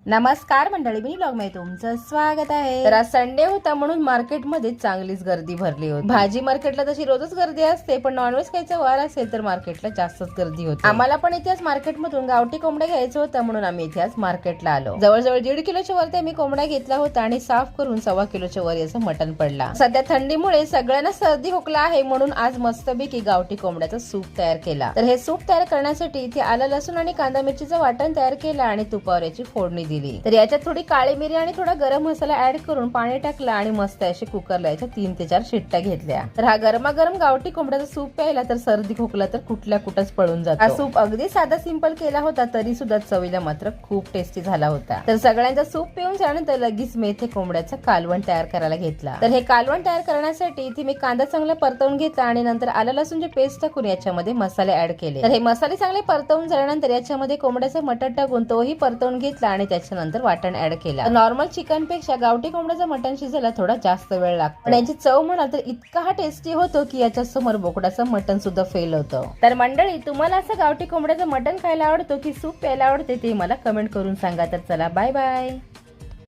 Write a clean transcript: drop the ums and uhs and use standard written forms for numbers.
नमस्कार मंडळी, मी ब्लॉग मध्ये तुमचं स्वागत आहे। तर आज संडे होता म्हणून मार्केटमध्ये चांगलीच गर्दी भरली होती। भाजी मार्केटला तशी रोजच गर्दी असते, पण नॉनव्हेज खायचा वार असेल तर मार्केटला जास्तच गर्दी होती। आम्हाला पण इथे मार्केटमधून गावठी कोंबड्या घ्यायचं होतं म्हणून आम्ही इथे मार्केटला आलो। जवळजवळ 1.5 किलोच्या वरती आम्ही कोंबडा घेतला होता आणि साफ करून 1.25 किलोच्या वर याचं मटण पडला। सध्या थंडीमुळे सगळ्यांना सर्दी खोकला आहे म्हणून आज मस्तपैकी गावठी कोंबड्याचं सूप तयार केला। तर हे सूप तयार करण्यासाठी इथे आलं लसूण आणि कांदा मिरचीचं वाटण तयार केलं आणि तुपावर याची फोडणी दिली। तर याच्यात थोडी काळी मिरी आणि थोडा गरम मसाला ऍड करून पाणी टाकलं आणि मस्त अशी कुकरला याच्या 3 ते 4 शिट्ट्या घेतल्या। तर हा गरमागरम गावठी कोंबड्याचा सूप प्यायला तर सर्दी खोकला तर कुठल्या कुठंच पळून जातो। हा सूप अगदी साधा सिंपल केला होता तरी सुद्धा चवीला मात्र खूप टेस्टी झाला होता। तर सगळ्यांचा सूप पिऊन झाल्यानंतर लगेच मी इथे कोंबड्याचं कालवण तयार करायला घेतला। तर हे कालवण तयार करण्यासाठी इथे मी कांदा चांगला परतवून घेतला आणि नंतर आलं लसूणची पेस्ट टाकून याच्यामध्ये मसाले ऍड केले। तर हे मसाले चांगले परतवून झाल्यानंतर याच्यामध्ये कोंबड्याचं मटण टाकून तोही परतवून घेतला आणि त्याच्यानंतर वाटण ऍड केला। नॉर्मल चिकन पेक्षा गावठी कोंबड्याचं मटण शिजायला थोडा जास्त वेळ लागतो, पण याची चव म्हणाल तर इतका हा टेस्टी होतो की याच्या समोर बोकडाचं मटण सुद्धा फेल होतं। तर मंडळी, तुम्हाला असं गावठी कोंबड्याचं मटण खायला आवडतो की सूप प्यायला आवडते ते मला कमेंट करून सांगा। तर चला, बाय बाय।